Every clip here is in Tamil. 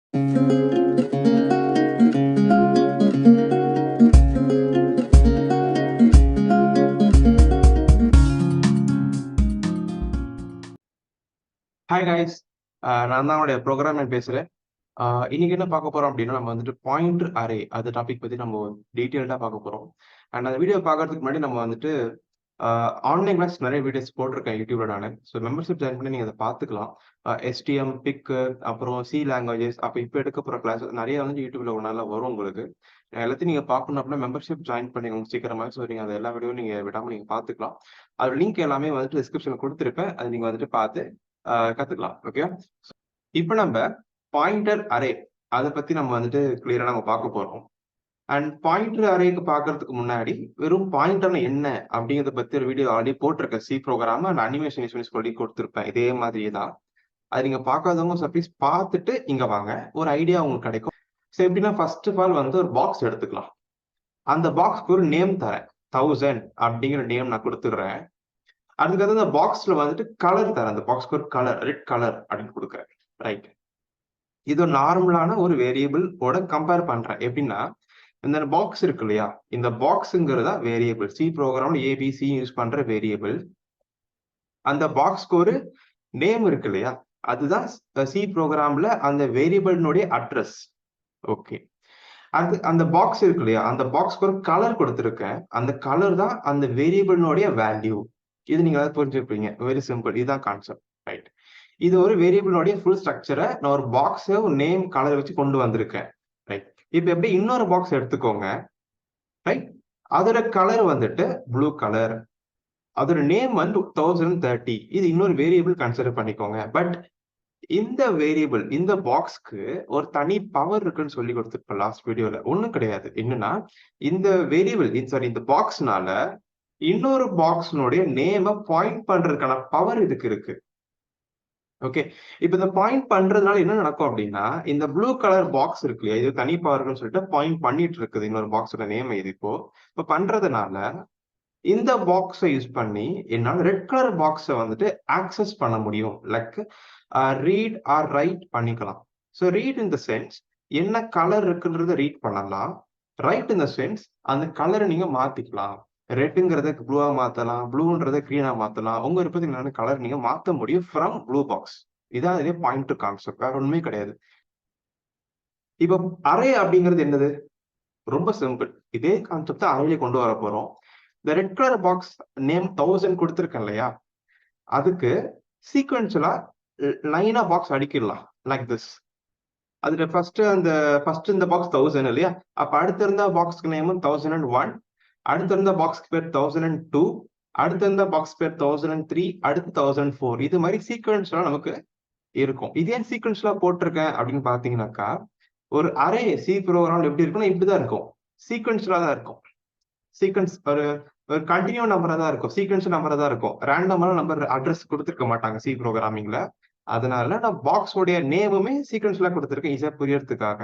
ஹாய் கைஸ், நான் தான் உங்களுடைய ப்ரோக்ராமர் பேசுகிறேன். இன்னைக்கு என்ன பார்க்க போகிறோம் அப்படின்னா, நம்ம வந்துட்டு பாயிண்டர் அரே அது டாபிக் பற்றி நம்ம டீட்டெயில்டாக பார்க்க போகிறோம். அண்ட் அந்த வீடியோ பார்க்கறதுக்கு முன்னாடி நம்ம வந்துட்டு ஆன்லைன் கிளாஸ் நிறைய வீடியோஸ் போட்டிருக்கேன் யூடியூப்ல நான். ஸோ மெம்பர்ஷிப் ஜாயின் பண்ணி நீங்கள் அதை பார்த்துக்கலாம். எஸ்டிஎம், பிக், அப்புறம் சி லாங்குவேஜஸ், அப்போ இப்போ எடுக்க போகிற கிளாஸ் நிறைய வந்து யூடியூப்ல ஒரு நாளில் வரும் உங்களுக்கு. எல்லாத்தையும் நீங்கள் பார்க்கணும் அப்படின்னா மெம்பர்ஷிப் ஜாயின் பண்ணிக்கோங்க சீக்கிரமாக. ஸோ நீங்கள் அதை எல்லா வீடியோவும் நீங்கள் விடாமல் நீங்கள் பார்த்துக்கலாம். அது லிங்க் எல்லாமே வந்துட்டு டிஸ்கிரிப்ஷனில் கொடுத்துருப்பேன். அது நீங்கள் வந்துட்டு பார்த்து கத்துக்கலாம். ஓகே, இப்போ நம்ம பாயிண்டர் அரே அதை பத்தி நம்ம வந்துட்டு கிளியரா நம்ம பார்க்க போறோம். அண்ட் பாயிண்டர் அரேக்கு பார்க்கறதுக்கு முன்னாடி வெறும் பாயிண்டர்னு என்ன அப்படிங்கறத பத்தி ஒரு வீடியோ ஆல்ரெடி போட்டிருக்கேன். C program and animation use சொல்லி கொடுத்துருப்பேன். இதே மாதிரியே தான். அது நீங்க பார்க்காதவங்க சப்ளீஸ் பார்த்துட்டு இங்க வாங்க, ஒரு ஐடியா உங்களுக்கு கிடைக்கும். ஸோ எப்படின்னா ஃபர்ஸ்ட் ஆஃப் ஆல் வந்து ஒரு பாக்ஸ் எடுத்துக்கலாம். அந்த பாக்ஸ்க்கு ஒரு நேம் தரேன், 1000 அப்படிங்கிற நேம் நான் கொடுத்துடுறேன். அதுக்கு அந்த பாக்ஸ்ல வந்துட்டு கலர் தரேன். அந்த பாக்ஸ்க்கு ஒரு கலர், ரெட் கலர் அப்படின்னு கொடுக்குறேன். ரைட், இது நார்மலான ஒரு வேரியபிள் ஓட கம்பேர் பண்றேன். எப்படின்னா இந்த பாக்ஸ் இருக்கு இல்லையா, இந்த பாக்ஸுங்கிறதா variable. C program ABC use பண்ற வேரியபிள். அந்த பாக்ஸ்க்கு ஒரு நேம் இருக்கு இல்லையா, அதுதான் சி ப்ரோக்ராம்ல அந்த வேரியபிள்னுடைய அட்ரஸ். ஓகே, அது அந்த பாக்ஸ் இருக்கு இல்லையா, அந்த பாக்ஸ்க்கு ஒரு கலர் கொடுத்துருக்கேன். அந்த கலர் தான் அந்த வேரியபிள்னுடைய வேல்யூ. இது நீங்க அதை புரிஞ்சுப்பீங்க. வெரி சிம்பிள், இதுதான் கான்செப்ட். ரைட், இது ஒரு வேரியபிளோடைய ஃபுல் ஸ்ட்ரக்சரை நான் ஒரு பாக்ஸை ஒரு நேம் கலர் வச்சு கொண்டு வந்திருக்கேன். ரைட், இப்போ எப்படி இன்னொரு பாக்ஸ் எடுத்துக்கோங்க. ரைட், அதோட கலர் வந்துட்டு ப்ளூ கலர், அதோட நேம் வந்து 1030. இது இன்னொரு வேரியபிள் கன்சிடர் பண்ணிக்கோங்க. பட் இந்த வேரியபிள், இந்த பாக்ஸ்க்கு ஒரு தனி பவர் இருக்குன்னு சொல்லி கொடுத்துருப்பேன் லாஸ்ட் வீடியோல. ஒண்ணும் கிடையாது. என்னன்னா இந்த வேரியபிள், சாரி, இந்த பாக்ஸ்னால இன்னொரு பாக்ஸ்னுடைய நேம பாயிண்ட் பண்றதுக்கான பவர் இதுக்கு இருக்கு. ஓகே, இப்ப இந்த பாயிண்ட் பண்றதுனால என்ன நடக்கும் அப்படின்னா, இந்த ப்ளூ கலர் பாக்ஸ் இருக்கு இல்லையா, இது தனி பவர்னு சொல்லிட்டு பாயிண்ட் பண்ணிட்டு இருக்குது இன்னொரு பாக்ஸோட நேம். இது இப்போ பண்றதுனால இந்த பாக்ஸை யூஸ் பண்ணி என்னால ரெட் கலர் பாக்ஸை வந்துட்டு ஆக்சஸ் பண்ண முடியும். லைக் ரீட் ஆர் ரைட் பண்ணிக்கலாம். So read in the sense என்ன கலர் இருக்குன்றத ரீட் பண்ணலாம். ரைட் இன் த சென்ஸ் அந்த கலரை நீங்க மாத்திக்கலாம். ரெட்டுங்கிறத ப்ளூவா மாத்தலாம், ப்ளூன்றத கிரீனா மாத்தலாம். உங்க விருப்பத்துக்கு கலர் நீங்க மாத்த முடியும் ஃப்ரம் ப்ளூ பாக்ஸ். இதான் இதே பாயிண்ட் கான்செப்ட், வேற ஒண்ணுமே கிடையாது. இப்போ அரே அப்படிங்கிறது என்னது? ரொம்ப சிம்பிள். இதே கான்செப்ட் அரேல கொண்டு வர போறோம். இந்த ரெட் கலர் பாக்ஸ் நேம் 1000 கொடுத்துருக்கேன் இல்லையா, அதுக்கு சீக்வென்ஷியலா லைனா பாக்ஸ் அடிக்கிடலாம். Like this. அதுல ஃபர்ஸ்ட் இந்த பாக்ஸ் 1000 இல்லையா, அப்ப அடுத்த இருந்த பாக்ஸ்க்கு நேம் 1001, அடுத்த இருந்த பாக்ஸ்க்கு பேர் 1002, அடுத்த இருந்த பாக்ஸ் பேர் 1003, அடுத்து 1004. இது மாதிரி சீக்வென்ஸ்லாம் நமக்கு இருக்கும். இது ஏன் சீக்வென்ஸ்ல போட்டிருக்கேன் அப்படின்னு பாத்தீங்கன்னாக்கா, ஒரு அரே சி ப்ரோக்ராம் எப்படி இருக்குன்னா இப்படிதான் இருக்கும். சீக்வென்ஸ்ல தான் இருக்கும். சீக்வென்ஸ் ஒரு கண்டினியூ நம்பரா தான் இருக்கும், சீக்வென்ஸ் நம்பரா தான் இருக்கும். ரேண்டமான நம்பர் அட்ரஸ் கொடுத்துருக்க மாட்டாங்க சி ப்ரோக்ராமிங்ல. அதனால நான் பாக்ஸ் உடைய நேமுமே சீக்வென்ஸ்ல கொடுத்துருக்கேன் ஈஸியா புரியறதுக்காக.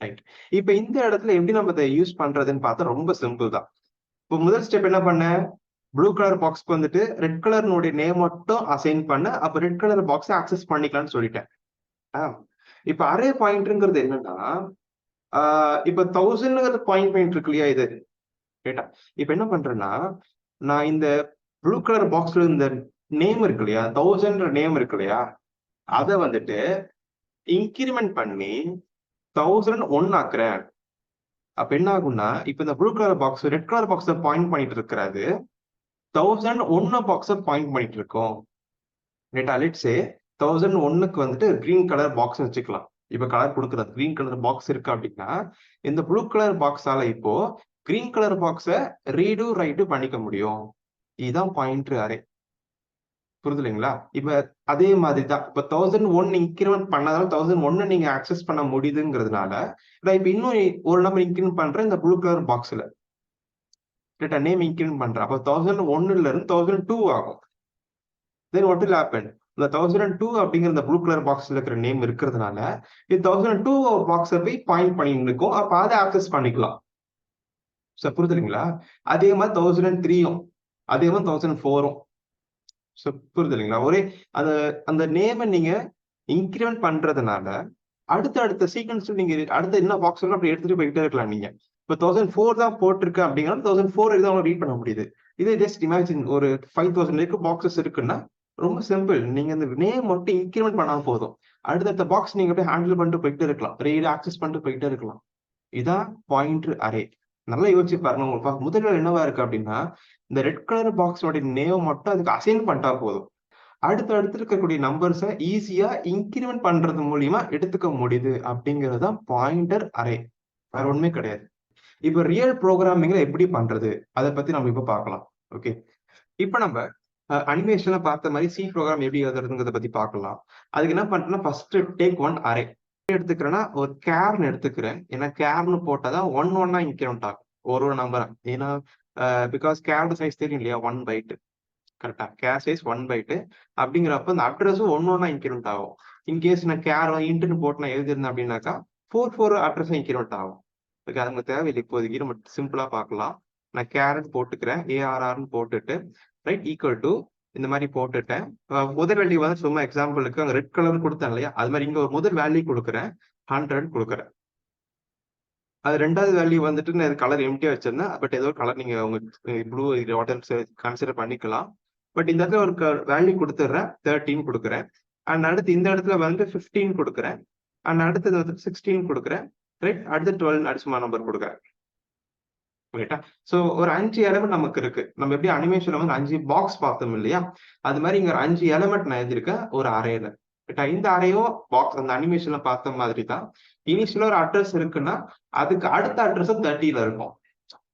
ரைட், இப்ப இந்த இடத்துல எப்படி நம்ம இதை யூஸ் பண்றதுன்னு பார்த்தா ரொம்ப சிம்பிள் தான். இப்போ முதல் ஸ்டெப் என்ன பண்ண, ப்ளூ கலர் பாக்ஸ்க்கு வந்துட்டு ரெட் கலர்னுடைய நேம் மட்டும் அசைன் பண்ண, அப்ப ரெட் கலர் பாக்ஸை ஆக்சஸ் பண்ணிக்கலாம்னு சொல்லிட்டேன். இப்ப அரே பாயிண்ட்ங்கிறது என்னன்னா, இப்ப 1000 பாயிண்ட் இருக்கு இல்லையா, இது டேட்டா. இப்ப என்ன பண்றேன்னா, நான் இந்த ப்ளூ கலர் பாக்ஸ்ல இந்த நேம் இருக்கு இல்லையா, 1000 நேம் இருக்கு இல்லையா, அதை வந்துட்டு இன்கிரிமெண்ட் பண்ணி 1001 ஆக்குறேன். அப்ப என்ன ஆகும்னா, இப்ப இந்த blue colour box red colour பாக்ஸ பாயிண்ட் பண்ணிட்டு இருக்கிறது 1001 பாக்ஸ பாயிண்ட் பண்ணிட்டு இருக்கோம். ரைட்டா, லெட்ஸ் சே 1001க்கு வந்துட்டு கிரீன் கலர் பாக்ஸ் வச்சுக்கலாம். இப்ப கலர் கொடுக்குறது கிரீன் கலர் பாக்ஸ் இருக்கு அப்படின்னா, இந்த ப்ளூ கலர் பாக்ஸால இப்போ கிரீன் கலர் பாக்ஸ ரீடு ரைட்டு பண்ணிக்க முடியும். இதுதான் பாயிண்டர் அரே. புரியுதுங்களா? இப்ப அதே மாதிரி தான். இப்ப 1001 இன்கிரிமெண்ட் பண்ணதால 1001 நீங்க ஆக்சஸ் பண்ண முடியுதுங்கிறதுனால, நான் இப்ப இன்னும் ஒரு நம்பர் இன்கிரிமெண்ட் பண்றேன் இந்த ப்ளூ கலர் பாக்ஸ்ல. ரைட்டா, நேம் இன்கிரிமெண்ட் பண்றேன். அப்ப 1001ல இருந்து 1002 ஆகும். தென் வாட் வில் ஹேப்பன், இந்த 1002 அப்படிங்கிற இந்த ப்ளூ கலர் பாக்ஸ்ல இருக்கிற நேம் இருக்கிறதுனால இது 1002 பாக்ஸை போய் பாயிண்ட் பண்ணி இருக்கும். அப்ப அதை ஆக்சஸ் பண்ணிக்கலாம். புரியுதுங்களா? அதே மாதிரி 1003யும், அதே மாதிரி 1004ம். புரியுது இல்லைங்களா? ஒரே அந்த அந்த நேமை நீங்க இன்கிரிமெண்ட் பண்றதுனால அடுத்த சீக்வன்ஸ்ல நீங்க அடுத்த என்ன பாக்ஸ் அப்படி எடுத்துட்டு போயிட்டே இருக்கலாம் நீங்க. இப்போ 1004 தான் போட்டிருக்கு அப்படின்னா 1004 தான் ரீட் பண்ண முடியுது. இதே ஜஸ்ட் இமேஜின் ஒரு 5000 இருக்கு பாக்ஸஸ் இருக்குன்னா ரொம்ப சிம்பிள். நீங்க அந்த நேம் மட்டும் இன்கிரிமெண்ட் பண்ணா போதும். அடுத்தடுத்த பாக்ஸ் நீங்க அப்படியே ஹேண்டில் பண்ணிட்டு போயிட்டே இருக்கலாம். ரீட் ஆக்சஸ் பண்ணிட்டு போயிட்டே இருக்கலாம். இதான் பாயிண்டர் அரே. நல்லா யோசிச்சு பாருங்க. உங்களுக்கு முதல் வேலை என்னவா இருக்கு அப்படின்னா, இந்த ரெட் கலர் பாக்ஸோட நேம் மட்டும் அதுக்கு அசைன் பண்ணிட்டா போதும். அடுத்து இருக்கக்கூடிய நம்பர்ஸை ஈஸியா இன்கிரிமெண்ட் பண்றது மூலியமா எடுத்துக்க முடியுது அப்படிங்கிறது தான் பாயிண்டர் அரே. வேற ஒண்ணுமே கிடையாது. இப்ப ரியல் ப்ரோக்ராமிங்ல எப்படி பண்றது அதை பத்தி நம்ம இப்ப பார்க்கலாம். ஓகே, இப்ப நம்ம அனிமேஷன்ல பார்த்த மாதிரி சி ப்ரோக்ராம் எப்படி எழுதுறதுங்கிறத பத்தி பார்க்கலாம். அதுக்கு என்ன பண்றேன்னா ஃபர்ஸ்ட் டேக் ஒன் அரே எடுத்துக்கிறேன்னா ஒரு கேர்னு எடுத்துக்கிறேன். ஏன்னா கேர்னு போட்டாதான் ஒன்னா இன்கிரிமெண்ட் ஆகும் ஒரு நம்பர். ஏன்னா பிகாஸ் கேரோட சைஸ் தெரியும் இல்லையா, 1 பைட். கரெக்டா, கேர் சைஸ் 1 பைட் அப்படிங்கிறப்ப இந்த அட்ரஸும் ஒன்னா இன்கிரிமெண்ட் ஆகும். இன்கேஸ் நான் கேர் இன்ட்னு போட்டு நான் எழுதிருந்தேன் அப்படின்னாக்கா 4 அட்ரஸ் இன்கிரிமெண்ட் ஆகும். ஓகே, அது நமக்கு தேவையில்லை இப்போதைக்கு. நம்ம சிம்பிளா பார்க்கலாம். நான் கேரட் போட்டுக்கிறேன், ஏஆர்ஆர்னு போட்டுட்டு ரைட் ஈக்குவல் டு இந்த மாதிரி போட்டுட்டேன். முதல் வேல்யூ வந்து சும்மா எக்ஸாம்பிளுக்கு அங்கே ரெட் கலர் கொடுத்தேன் இல்லையா, அது மாதிரி இங்க ஒரு முதல் வேல்யூ கொடுக்குறேன், 100 கொடுக்குறேன். அது ரெண்டாவது வேல்யூ வந்துட்டு நான் கலர் எம்டியா வச்சிருந்தேன். பட் ஏதோ கலர் நீங்க உங்க ப்ளூ வாட்டர் கன்சிடர் பண்ணிக்கலாம். பட் இந்த இடத்துல ஒரு வேல்யூ கொடுத்துட்றேன், 13 கொடுக்குறேன். அண்ட் அடுத்து இந்த இடத்துல வந்து 15 கொடுக்குறேன். அண்ட் அடுத்தது வந்து 16 கொடுக்குறேன். ரைட், அடுத்து 12 அடிஷனல் நம்பர் கொடுக்குறேன். ரைட்டா, ஸோ ஒரு 5 எலமெண்ட் நமக்கு இருக்கு. நம்ம எப்படி அனிமேஷன்ல வந்து 5 பாக்ஸ் பார்த்தோம் இல்லையா, அது மாதிரி இங்க ஒரு 5 எலமெண்ட் நான் எழுதியிருக்கேன் ஒரு அரேல. ரைட்டா, இந்த அரேயோ பாக்ஸ் அந்த அனிமேஷன்ல பார்த்த மாதிரி தான். இனிஷியலா ஒரு அட்ரஸ் இருக்குன்னா அதுக்கு அடுத்த அட்ரஸ் 30ல இருக்கும்.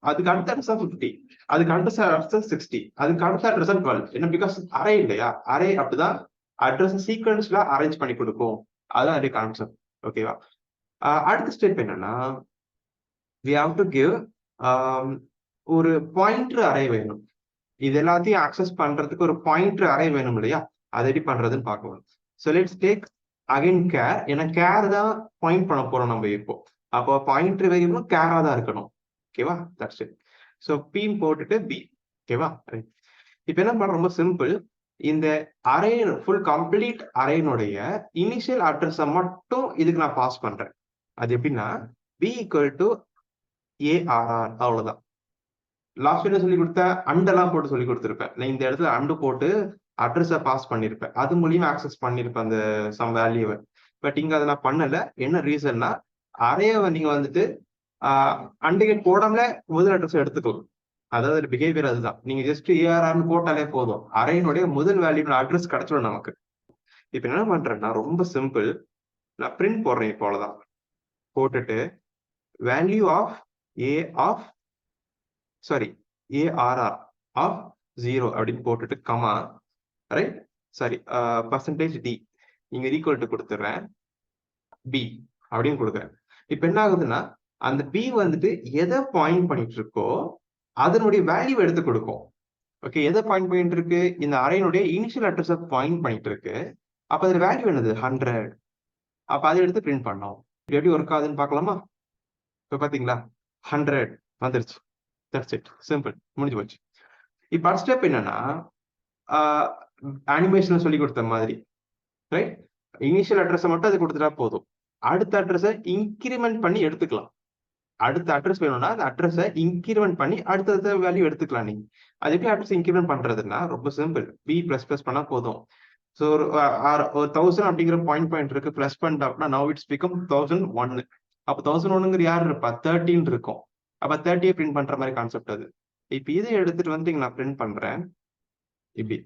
அதுக்கு அடுத்த அட்ரஸ் 50, அதுக்கு அடுத்த அட்ரஸ் 60, அதுக்கு அடுத்த அட்ரஸ் 12. என்ன, பிகாஸ் அரே இல்லையா, அரே அப்படிதான் அட்ரஸ் சீக்வன்ஸ்ல அரேஞ்ச் பண்ணி கொடுக்கும். அதுதான் அதே கான்செப்ட். ஓகேவா, அடுத்த ஸ்டெப் என்னன்னா we have to give ஒரு பாயிண்டர் அரே வேணும். இது எல்லாத்தையும் ஆக்சஸ் பண்றதுக்கு ஒரு பாயிண்டர் அரே வேணும் இல்லையா, அதை எப்படி பண்றதுன்னு பார்க்கலாம். So let's take again care. ஏன்னா கேர் தான் பாயிண்ட் பண்ண போறோம் நம்ம இப்போ. அப்போ பாயிண்டர் வேரியபிள் கேரா தான் இருக்கணும். ஓகேவா, தட்ஸ் இட். ஸோ பி போட்டுட்டு பி. ஓகேவா, இப்போ என்ன பண்றோம், ரொம்ப சிம்பிள். இந்த அரே ஃபுல் கம்ப்ளீட் அரேனுடைய இனிஷியல் அட்ரஸை மட்டும் இதுக்கு நான் பாஸ் பண்றேன். அது எப்படின்னா பி ஈக்குவல் டு ஏஆர்ஆர், அவ்வளவுதான். லாஸ்ட் வீடியோ சொல்லி கொடுத்த அண்டெல்லாம் போட்டு சொல்லி கொடுத்துருப்பேன். நான் இந்த இடத்துல அண்டு போட்டு அட்ரஸை பாஸ் பண்ணிருப்பேன். அது மூலியமா ஆக்சஸ் பண்ணிருப்பேன் அந்த சம் வேல்யூவை. பட் இங்க அதை நான் பண்ணல. என்ன ரீசன்னா அரேவை நீங்க வந்துட்டு அண்டுகேட் போடாமல முதல் அட்ரஸ் எடுத்துக்கலாம். அதாவது பிஹேவியர் அதுதான். நீங்க ஜஸ்ட் ஏஆர்ஆர்னு போட்டாலே போதும், அரேனுடைய முதல் வேல்யூ அட்ரஸ் கிடைச்சிடும் நமக்கு. இப்ப என்ன பண்றேன்னா ரொம்ப சிம்பிள். நான் பிரிண்ட் போடுறேன். இப்போ அவ்வளவுதான். போட்டுட்டு value of a of ARR of 0 அப்படின்னு போட்டுட்டு கமா ரைட் பர்சன்டேஜ் டி இங்க ஈக்குவல் டு கொடுத்துட்றேன், பி அப்படின்னு கொடுக்குறேன். இப்ப என்ன ஆகுதுன்னா அந்த பி வந்துட்டு எதை பாயிண்ட் பண்ணிட்டு இருக்கோ அதனுடைய வேல்யூ எடுத்து கொடுக்கும். ஓகே, எதை பாயிண்ட் பண்ணிட்டு இருக்கு, இந்த அரேனுடைய இனிஷியல் அட்ரஸை பாயிண்ட் பண்ணிட்டு இருக்கு. அப்ப அதுல வேல்யூ என்னது 100. அப்ப அதை எடுத்து பிரிண்ட் பண்ணோம். எப்படி ஒர்க் ஆகுதுன்னு பார்க்கலாமா. இப்ப பாத்தீங்களா 100 வந்துருச்சு. தட்ஸ் இட், சிம்பிள், முடிஞ்சு போச்சு. இப்ப அடுத்த ஸ்டெப் என்னன்னா அனிமேஷன் சொல்லி கொடுத்த மாதிரி ரைட், இனிஷியல் அட்ரஸை மட்டும் அது கொடுத்துட்டா போதும். அடுத்த அட்ரஸை இன்கிரிமெண்ட் பண்ணி எடுத்துக்கலாம். அடுத்த அட்ரஸ் வேணும்னா அந்த அட்ரஸை இன்கிரிமெண்ட் பண்ணி அடுத்த வேல்யூ எடுத்துக்கலாம். நீங்க அது எப்படி அட்ரஸ் இன்கிரிமெண்ட் பண்றதுன்னா ரொம்ப சிம்பிள். பி பிளஸ் பிளஸ் பண்ணா போதும். ஸோ ஒரு 1000 அப்படிங்கிற பாயிண்ட் இருக்கு, பிளஸ் பண்ணிட்டா அப்படின்னா நவ் இட்ஸ் பிகம் 1001. அப்போ 1001ங்கிற யார் இருப்பா, 13 இருக்கும். அப்ப 30 பிரிண்ட் பண்ற மாதிரி கான்செப்ட் அது. இப்ப இதை எடுத்துட்டு வந்து நான் பிரிண்ட் பண்றேன் இப்படி.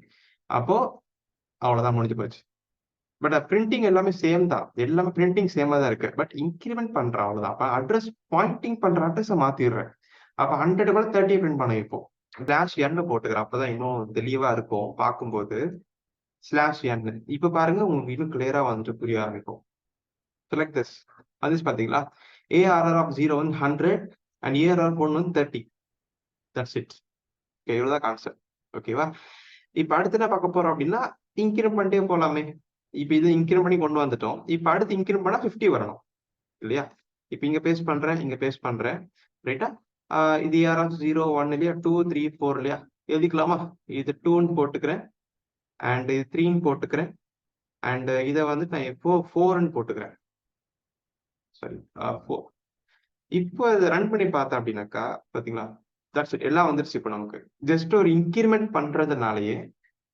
அப்போ அவ்வளவுதான், முடிஞ்சு போச்சு. பட் பிரிண்டிங் எல்லாமே சேம் தான், எல்லாமே பிரிண்டிங் சேமா தான் இருக்கு. பட் இன்கிரிமெண்ட் பண்றேன் அவ்வளவுதான். அப்ப அட்ரஸ் பாயிண்டிங் பண்ற அட்ரஸை மாத்திடுறேன். அப்ப 100 கூட 30 பிரிண்ட் பண்ண இப்போ ஸ்லாஷ் என் போட்டுக்கிறேன். அப்பதான் இன்னும் தெளிவா இருக்கும் பார்க்கும்போது. ஸ்லாஷ் என் இப்ப பாருங்க, உங்களுக்கு இன்னும் கிளியரா வந்துட்டு புரிய ஆரம்பிக்கும். லைக் திஸ் அது பாத்தீங்களா, ஏஆர்ஆர் ஆஃப் 0 வந்து 100 and ஏஆர்ஆர் பொண்ணு வந்து 30. That's it. ஓகே, இவ்வளவுதான் கான்செப்ட். ஓகேவா, இப்ப அடுத்து என்ன பார்க்க போறோம் அப்படின்னா இன்கிரிமெண்ட் பண்ணிட்டே போலாமே. இப்ப இது இன்கிரிமெண்ட் பண்ணி கொண்டு வந்துட்டோம். இப்ப அடுத்து இன்கிரிமெண்ட் பண்ணா 50 வரணும் இல்லையா. இப்ப இங்க பேஸ்ட் பண்றேன், இங்க பேஸ்ட் பண்றேன். ரைட்டா, இது ஏஆர்ஆர் 0 1 இல்லையா, 2 3 4 இல்லையா, எழுதிக்கலாமா. இது 2ன்னு போட்டுக்கிறேன், அண்ட் இது 3ன்னு போட்டுக்கிறேன், அண்ட் இதை வந்து நான் எப்போ 4ன்னு போட்டுக்கிறேன். சாரி 4. இப்போ இதை ரன் பண்ணி பார்த்தேன் அப்படின்னாக்கா பாத்தீங்களா, தட்ஸ் இட், எல்லாம் வந்துருச்சு. இப்போ நமக்கு ஜஸ்ட் ஒரு இன்கிரிமெண்ட் பண்றதுனாலயே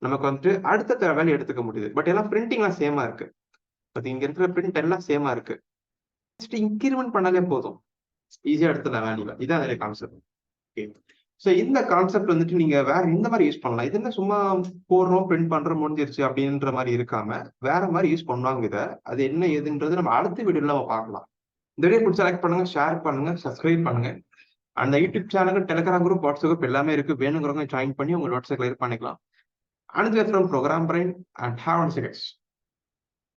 நமக்கு வந்துட்டு அடுத்த வேலையை எடுத்துக்க முடியுது. பட் எல்லாம் பிரிண்டிங்லாம் சேமா இருக்கு. பட் இங்க இருக்கிற பிரிண்ட் எல்லாம் சேமா இருக்கு. ஜஸ்ட் இன்கிரிமெண்ட் பண்ணாலே போதும், ஈஸியா எடுத்துடலாம் வேலையில. இதான் அதோட கான்செப்ட். ஓகே. ஸோ இந்த கான்செப்ட் வந்துட்டு நீங்க வேற எந்த மாதிரி யூஸ் பண்ணலாம்? இது என்ன சும்மா போடுறோம் பிரிண்ட் பண்றோம் முடிஞ்சிருச்சு அப்படின்ற மாதிரி இருக்காம வேற மாதிரி யூஸ் பண்ணுவாங்க இதை. அது என்ன ஏதுன்றது நம்ம அடுத்த வீடியோல நம்ம பார்க்கலாம். இந்த வீடியோ பிடிச்ச லைக் பண்ணுங்க, ஷேர் பண்ணுங்க, சப்ஸ்கிரைப் பண்ணுங்க. அந்த YouTube channel, Telegram group, WhatsApp group எல்லாமே இருக்கு. வேணுங்கிறவங்க ஜாயின் பண்ணி உங்க நோட்ஸை கிளியர் பண்ணிக்கலாம். Another from program brain and have a nice day.